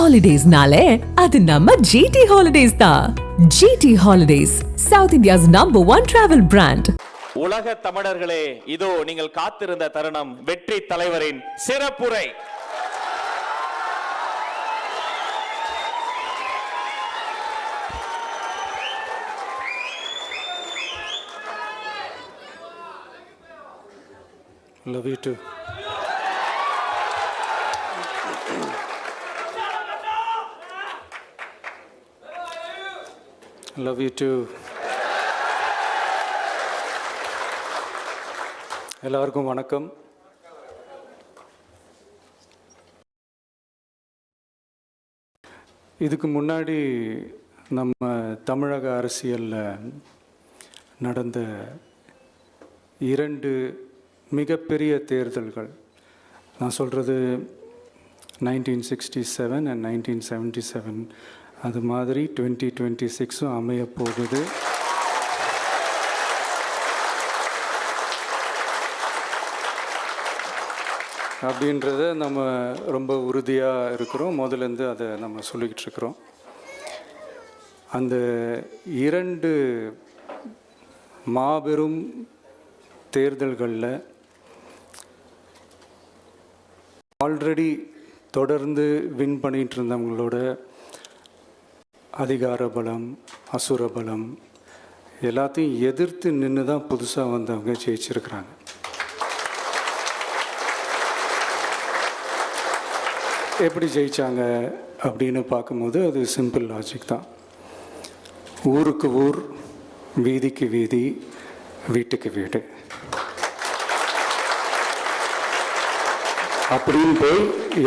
ஹாலிடேஸ்னாலே அது நம்ம ஜிடி ஹாலிடேஸ் தான். GT holidays, South India's #1 travel brand. உலக தமிழர்களே, இதோ நீங்கள் காத்திருந்த தருணம், வெற்றி தலைவரின் சிறப்புரை. Love you too. Love you too. எல்லாருக்கும் வணக்கம். இதுக்கு முன்னாடி நம்ம தமிழக அரசியலில் நடந்த 2 மிகப்பெரிய தேர்தல்கள், நான் சொல்கிறது 1967 and 1977, அது மாதிரி 2026 அமைய போகுது. அப்படின்றத நம்ம ரொம்ப உறுதியாக இருக்கிறோம். முதலேருந்து அதை நம்ம சொல்லிக்கிட்டு இருக்கிறோம். அந்த 2 மாபெரும் தேர்தல்களில் ஆல்ரெடி தொடர்ந்து வின் பண்ணிகிட்டு இருந்தவங்களோட அதிகார பலம், அசுர பலம் எல்லாத்தையும் எதிர்த்து நின்று தான் புதுசாக வந்தவங்க ஜெயிச்சிருக்கிறாங்க. எப்படி ஜெயித்தாங்க அப்படின்னு பார்க்கும்போது அது சிம்பிள் லாஜிக் தான். ஊருக்கு ஊர், வீதிக்கு வீதி, வீட்டுக்கு வீடு அப்படின்னு போய்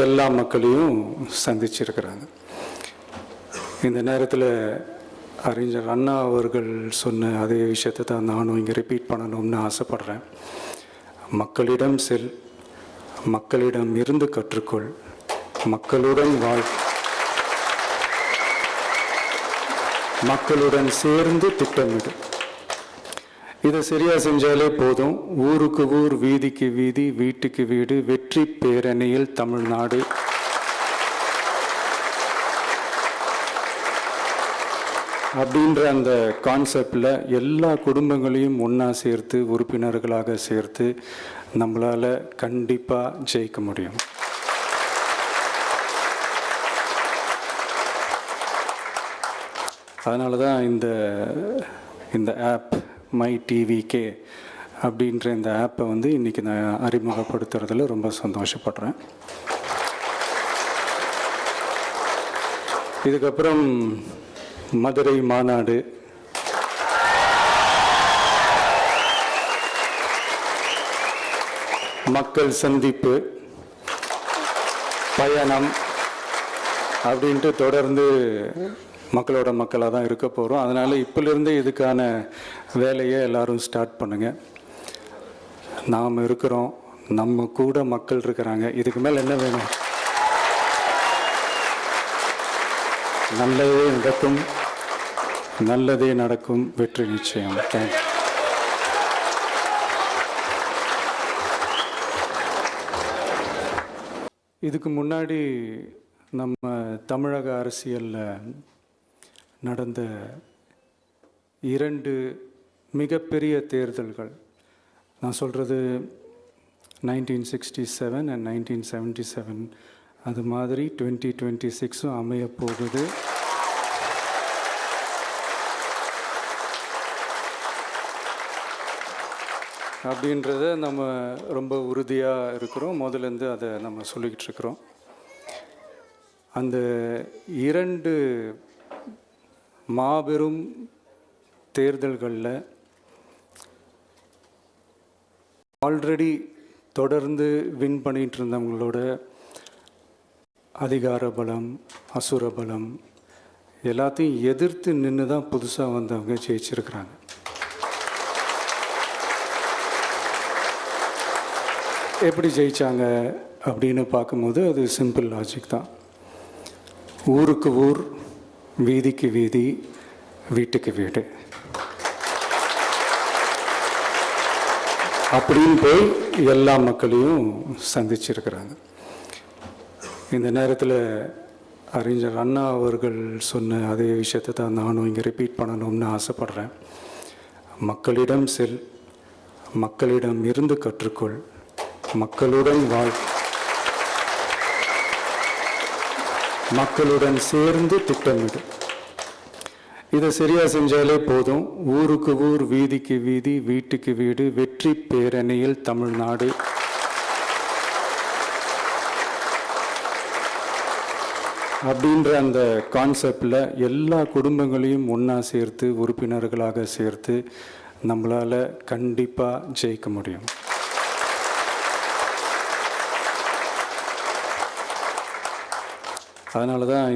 எல்லா மக்களையும் சந்திச்சிருக்கிறாங்க. இந்த நேரத்தில் அறிஞர் அண்ணா அவர்கள் சொன்ன அதே விஷயத்தை தான் நானும் இங்கே ரிப்பீட் பண்ணணும்னு ஆசைப்படுறேன். மக்களிடம் செல், மக்களிடம் இருந்து கற்றுக்கொள், மக்களுடன் வாழ், மக்களுடன் சேர்ந்து திட்டமிடு. இதை சரியாக செஞ்சாலே போதும். ஊருக்கு ஊர், வீதிக்கு வீதி, வீட்டுக்கு வீடு, வெற்றி பேரணியில் தமிழ்நாடு. அப்படின்ற அந்த கான்செப்டில் எல்லா குடும்பங்களையும் ஒன்றா சேர்த்து, உறுப்பினர்களாக சேர்த்து நம்மளால் கண்டிப்பாக ஜெயிக்க முடியும். அதனால தான் இந்த ஆப் மை டிவிகே அப்படின்ற இந்த ஆப்பை இன்றைக்கி நான் அறிமுகப்படுத்துறதுல ரொம்ப சந்தோஷப்படுறேன். இதுக்கப்புறம் மதுரை மாநாடு, மக்கள் சந்திப்பு, பயணம் அப்படின்ட்டு தொடர்ந்து மக்களோட மக்களாக தான் இருக்க போகிறோம். அதனால் இப்போலேருந்து இதுக்கான வேலையை எல்லோரும் ஸ்டார்ட் பண்ணுங்கள். நாம் இருக்கிறோம், நம்ம கூட மக்கள் இருக்கிறாங்க. இதுக்கு மேலே என்ன வேணும்? நல்லதே நடக்கும், நல்லதே நடக்கும், வெற்றி நிச்சயம். தேங்க்யூ. இதுக்கு முன்னாடி நம்ம தமிழக அரசியலில் நடந்த 2 மிகப்பெரிய தேர்தல்கள், நான் சொல்கிறது 1967 and 1977, அது மாதிரி 2026 அமைய போகுது. அப்படின்றத நம்ம ரொம்ப உறுதியாக இருக்கிறோம். முதலேருந்து அதை நம்ம சொல்லிக்கிட்டு இருக்கிறோம். அந்த 2 மாபெரும் தேர்தல்களில் ஆல்ரெடி தொடர்ந்து வின் பண்ணிகிட்டு இருந்தவங்களோட அதிகார பலம், அசுர பலம் எல்லாத்தையும் எதிர்த்து நின்று தான் புதுசாக வந்தவங்க ஜெயிச்சிருக்கிறாங்க. எப்படி ஜெயித்தாங்க அப்படின்னு பார்க்கும்போது அது சிம்பிள் லாஜிக் தான். ஊருக்கு ஊர், வீதிக்கு வீதி, வீட்டுக்கு வீடு அப்படின்னு போய் எல்லா மக்களையும் சந்திச்சிருக்கிறாங்க. இந்த நேரத்தில் அறிஞர் அண்ணா அவர்கள் சொன்ன அதே விஷயத்தை தான் நானும் இங்கே ரிப்பீட் பண்ணணும்னு ஆசைப்பட்றேன். மக்களிடம் செல், மக்களிடம் இருந்து கற்றுக்கொள், மக்களுடன் வாழ், மக்களுடன் சேர்ந்து திட்டமிடு. இதை சரியாக செஞ்சாலே போதும். ஊருக்கு ஊர், வீதிக்கு வீதி, வீட்டுக்கு வீடு, வெற்றி பேரணியில் தமிழ்நாடு. அப்படின்ற அந்த கான்செப்டில் எல்லா குடும்பங்களையும் ஒன்றா சேர்த்து, உறுப்பினர்களாக சேர்த்து நம்மளால் கண்டிப்பாக ஜெயிக்க முடியும். அதனால தான்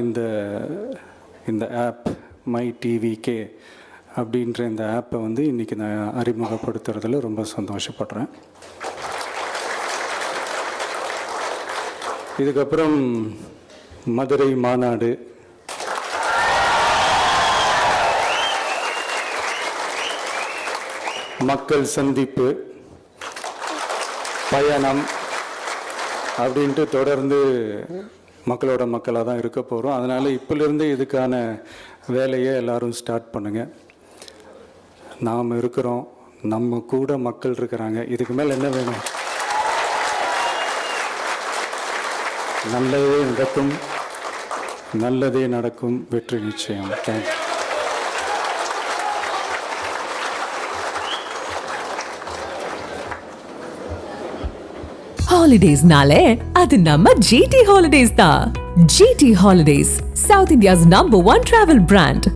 இந்த ஆப் மை டிவிகே அப்படின்ற இந்த ஆப்பை வந்து இன்றைக்கி நான் அறிமுகப்படுத்துறதுல ரொம்ப சந்தோஷப்படுறேன். இதுக்கப்புறம் மதுரை மாநாடு, மக்கள் சந்திப்பு, பயணம் அப்படின்ட்டு தொடர்ந்து மக்களோட மக்களாக தான் இருக்க போகிறோம். அதனால் இப்பிலிருந்து இதுக்கான வேலையை எல்லாரும் ஸ்டார்ட் பண்ணுங்கள். நாம் இருக்கிறோம், நம்ம கூட மக்கள் இருக்கிறாங்க. இதுக்கு மேலே என்ன வேணும்? நல்லதே நடக்கும், நல்லதே நடக்கும், வெற்றி நிச்சயம். தேங்க்யூ. ஹாலிடேஸ்னாலே அது நம்ம GT Holidays தான். GT Holidays, South India's #1 travel brand.